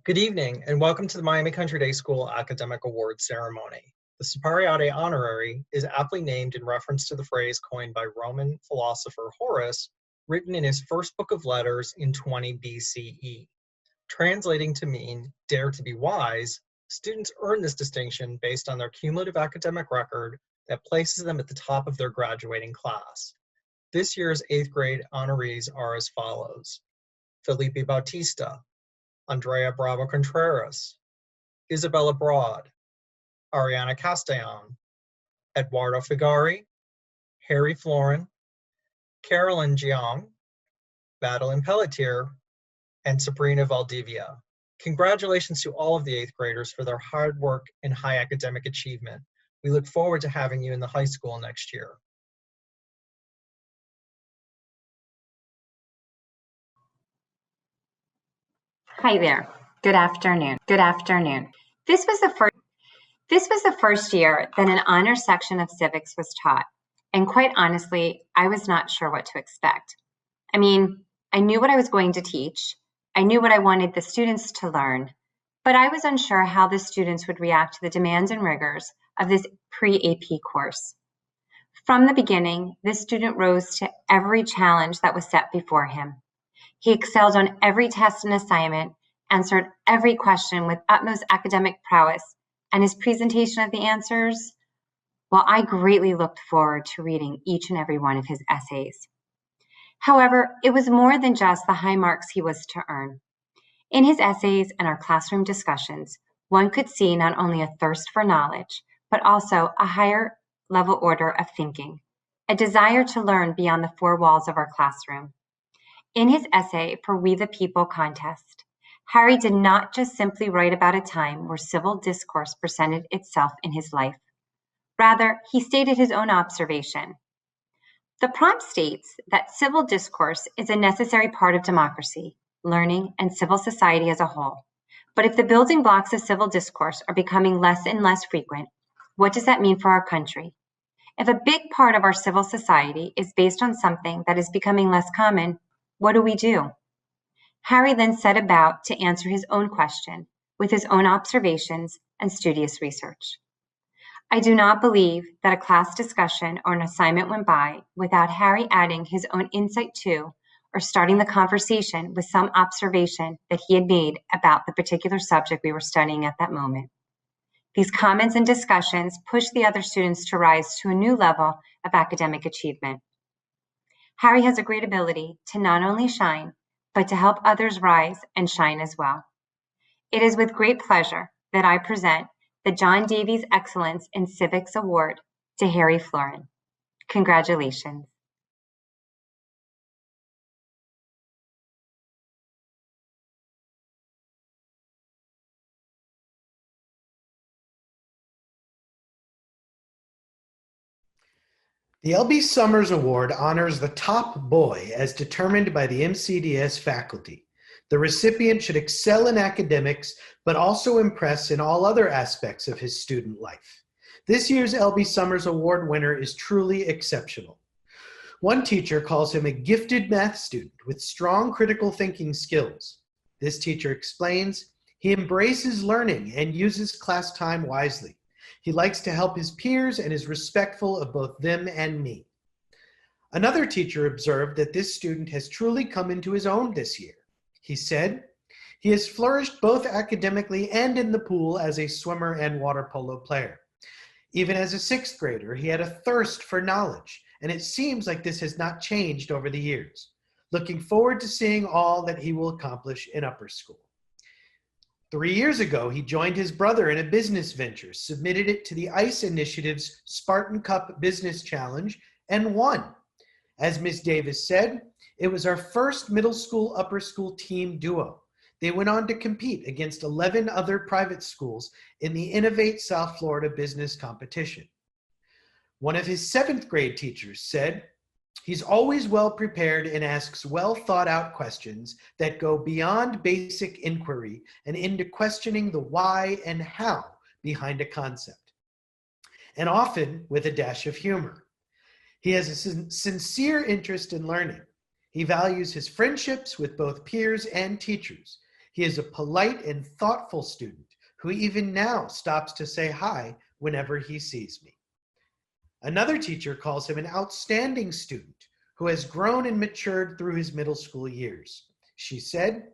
Good evening, and welcome to the Miami Country Day School Academic Awards ceremony. The Superiade Honorary is aptly named in reference to the phrase coined by Roman philosopher Horace, written in his first book of letters in 20 BCE. Translating to mean dare to be wise, students earn this distinction based on their cumulative academic record that places them at the top of their graduating class. This year's 8th grade honorees are as follows: Felipe Bautista, Andrea Bravo Contreras, Isabella Broad, Ariana Castellan, Eduardo Figari, Harry Florin, Carolyn Jiang, Madeline Pelletier, and Sabrina Valdivia. Congratulations to all of the 8th graders for their hard work and high academic achievement. We look forward to having you in the high school next year. Hi there. Good afternoon. This was the first year that an honor section of civics was taught, and quite honestly, I was not sure what to expect. I mean, I knew what I was going to teach. I knew what I wanted the students to learn, but I was unsure how the students would react to the demands and rigors of this pre-AP course. From the beginning, this student rose to every challenge that was set before him. He excelled on every test and assignment, answered every question with utmost academic prowess, and his presentation of the answers, well, I greatly looked forward to reading each and every one of his essays. However, it was more than just the high marks he was to earn. In his essays and our classroom discussions, one could see not only a thirst for knowledge, but also a higher level order of thinking, a desire to learn beyond the four walls of our classroom. In his essay for We the People contest, Harry did not just simply write about a time where civil discourse presented itself in his life. Rather, he stated his own observation. The prompt states that civil discourse is a necessary part of democracy, learning, and civil society as a whole. But if the building blocks of civil discourse are becoming less and less frequent, what does that mean for our country? If a big part of our civil society is based on something that is becoming less common, what do we do? Harry then set about to answer his own question with his own observations and studious research. I do not believe that a class discussion or an assignment went by without Harry adding his own insight to or starting the conversation with some observation that he had made about the particular subject we were studying at that moment. These comments and discussions pushed the other students to rise to a new level of academic achievement. Harry has a great ability to not only shine, but to help others rise and shine as well. It is with great pleasure that I present the John Davies Excellence in Civics Award to Harry Florin. Congratulations. The L.B. Summers Award honors the top boy as determined by the MCDS faculty. The recipient should excel in academics, but also impress in all other aspects of his student life. This year's L.B. Summers Award winner is truly exceptional. One teacher calls him a gifted math student with strong critical thinking skills. This teacher explains, he embraces learning and uses class time wisely. He likes to help his peers and is respectful of both them and me. Another teacher observed that this student has truly come into his own this year. He said, he has flourished both academically and in the pool as a swimmer and water polo player. Even as a 6th grader, he had a thirst for knowledge, and it seems like this has not changed over the years. Looking forward to seeing all that he will accomplish in upper school. 3 years ago, he joined his brother in a business venture, submitted it to the ICE Initiative's Spartan Cup Business Challenge, and won. As Ms. Davis said, it was our first middle school, upper school team duo. They went on to compete against 11 other private schools in the Innovate South Florida business competition. One of his 7th grade teachers said, he's always well prepared and asks well thought out questions that go beyond basic inquiry and into questioning the why and how behind a concept, and often with a dash of humor. He has a sincere interest in learning. He values his friendships with both peers and teachers. He He is a polite and thoughtful student who even now stops to say hi whenever he sees me. Another teacher calls him an outstanding student who has grown and matured through his middle school years. She said,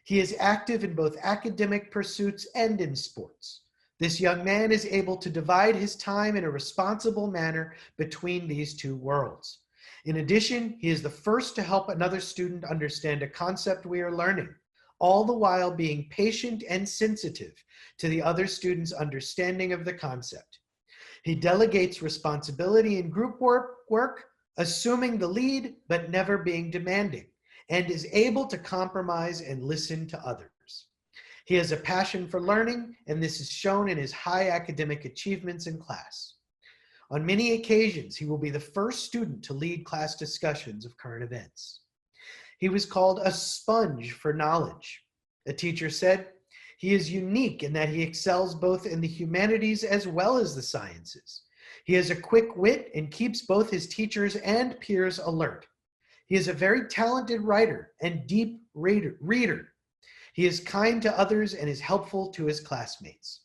"He is active in both academic pursuits and in sports. This young man is able to divide his time in a responsible manner between these two worlds. In addition, he is the first to help another student understand a concept we are learning, all the while being patient and sensitive to the other student's understanding of the concept. He delegates responsibility in group work, assuming the lead but never being demanding, and is able to compromise and listen to others. He has a passion for learning, and this is shown in his high academic achievements in class. On many occasions, he will be the first student to lead class discussions of current events. He was called a sponge for knowledge. A teacher said, he is unique in that he excels both in the humanities as well as the sciences. He has a quick wit and keeps both his teachers and peers alert. He is a very talented writer and deep reader. He is kind to others and is helpful to his classmates."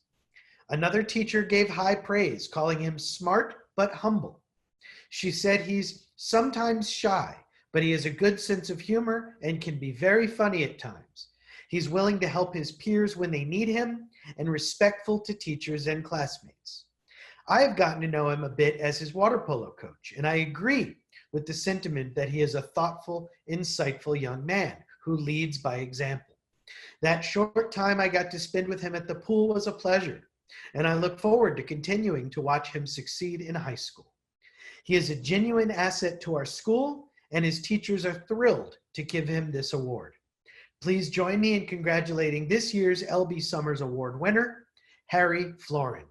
Another teacher gave high praise, calling him smart but humble. She said he's sometimes shy, but he has a good sense of humor and can be very funny at times. He's willing to help his peers when they need him and respectful to teachers and classmates. I have gotten to know him a bit as his water polo coach, and I agree with the sentiment that he is a thoughtful, insightful young man who leads by example. That short time I got to spend with him at the pool was a pleasure, and I look forward to continuing to watch him succeed in high school. He is a genuine asset to our school, and his teachers are thrilled to give him this award. Please join me in congratulating this year's LB Summers Award winner, Harry Florin.